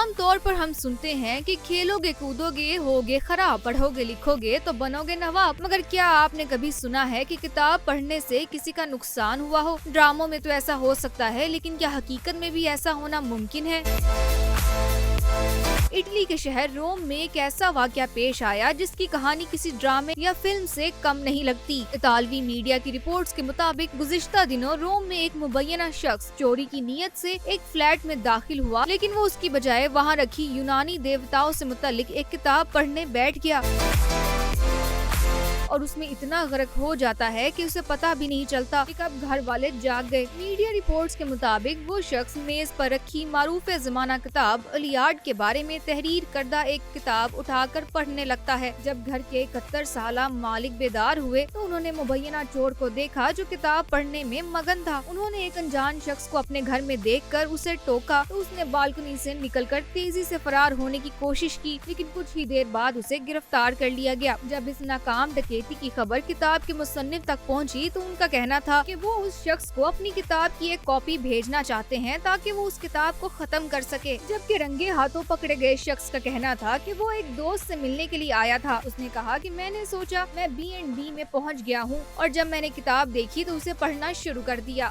आम तौर पर हम सुनते हैं कि खेलोगे कूदोगे होगे खराब, पढ़ोगे लिखोगे तो बनोगे नवाब। मगर क्या आपने कभी सुना है कि किताब पढ़ने से किसी का नुकसान हुआ हो? ड्रामों में तो ऐसा हो सकता है, लेकिन क्या हकीकत में भी ऐसा होना मुमकिन है? इटली के शहर रोम में एक ऐसा वाकया पेश आया जिसकी कहानी किसी ड्रामे या फिल्म से कम नहीं लगती। इतालवी मीडिया की रिपोर्ट्स के मुताबिक गुज़िश्ता दिनों रोम में एक मुबैना शख्स चोरी की नीयत से एक फ्लैट में दाखिल हुआ, लेकिन वो उसकी बजाय वहाँ रखी यूनानी देवताओं से मुतालिक एक किताब पढ़ने बैठ गया और उसमें इतना गर्क हो जाता है कि उसे पता भी नहीं चलता कि कब घर वाले जाग गए। मीडिया रिपोर्ट्स के मुताबिक वो शख्स मेज पर रखी मारूफ ज़माना किताब इलियाड के बारे में तहरीर करदा एक किताब उठाकर पढ़ने लगता है। जब घर के 71 साला मालिक बेदार हुए तो उन्होंने मुबैना चोर को देखा जो किताब पढ़ने में मगन था। उन्होंने एक अनजान शख्स को अपने घर में देखकर उसे टोका तो उसने बालकनी से निकलकर तेजी से फरार होने की कोशिश की, लेकिन कुछ ही देर बाद उसे गिरफ्तार कर लिया गया। जब इस नाकाम डकैती की खबर किताब के मुसन्निफ तक पहुंची तो उनका कहना था कि वो उस शख्स को अपनी किताब की एक कॉपी भेजना चाहते हैं ताकि वो उस किताब को खत्म कर सके। जबकि रंगे हाथों पकड़े गए शख्स का कहना था कि वो एक दोस्त से मिलने के लिए आया था। उसने कहा कि मैंने सोचा मैं B&B में पहुंच गया हूं और जब मैंने किताब देखी तो उसे पढ़ना शुरू कर दिया।